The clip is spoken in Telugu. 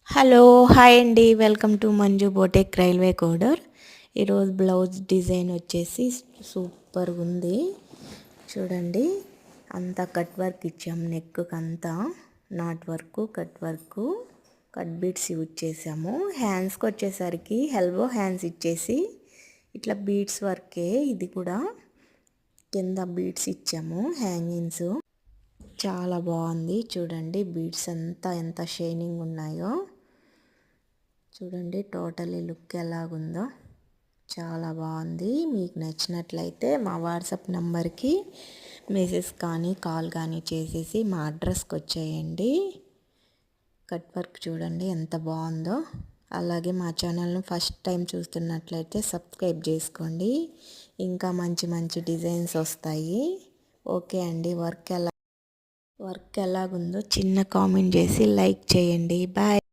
హలో హాయ్ అండి, వెల్కమ్ టు మంజు బోటెక్ రైల్వే కోడర్. ఈరోజు బ్లౌజ్ డిజైన్ వచ్చేసి సూపర్గా ఉంది. చూడండి, అంతా కట్ వర్క్ ఇచ్చాము. నెక్కు అంతా not work, cut beads use చేసాము. హ్యాండ్స్కి వచ్చేసరికి ఎల్బో హ్యాండ్స్ ఇచ్చేసి ఇట్లా బీడ్స్ వర్కే. ఇది కూడా కింద బీడ్స్ ఇచ్చాము, హ్యాంగింగ్స్. చాలా బాగుంది. చూడండి బీడ్స్ అంతా ఎంత షైనింగ్ ఉన్నాయో. చూడండి టోటలీ లుక్ ఎలాగుందో, చాలా బాగుంది. మీకు నచ్చినట్లయితే మా వాట్సాప్ నెంబర్కి మెసేజ్ కానీ కాల్ కానీ చేసేసి మా అడ్రస్కి వచ్చేయండి. కట్ వర్క్ చూడండి ఎంత బాగుందో. అలాగే మా ఛానల్ను ఫస్ట్ టైం చూస్తున్నట్లయితే సబ్స్క్రైబ్ చేసుకోండి. ఇంకా మంచి మంచి డిజైన్స్ వస్తాయి. ఓకే అండి, వర్క్ ఎలాగుందో చిన్న కామెంట్ చేసి లైక్ చేయండి. బాయ్.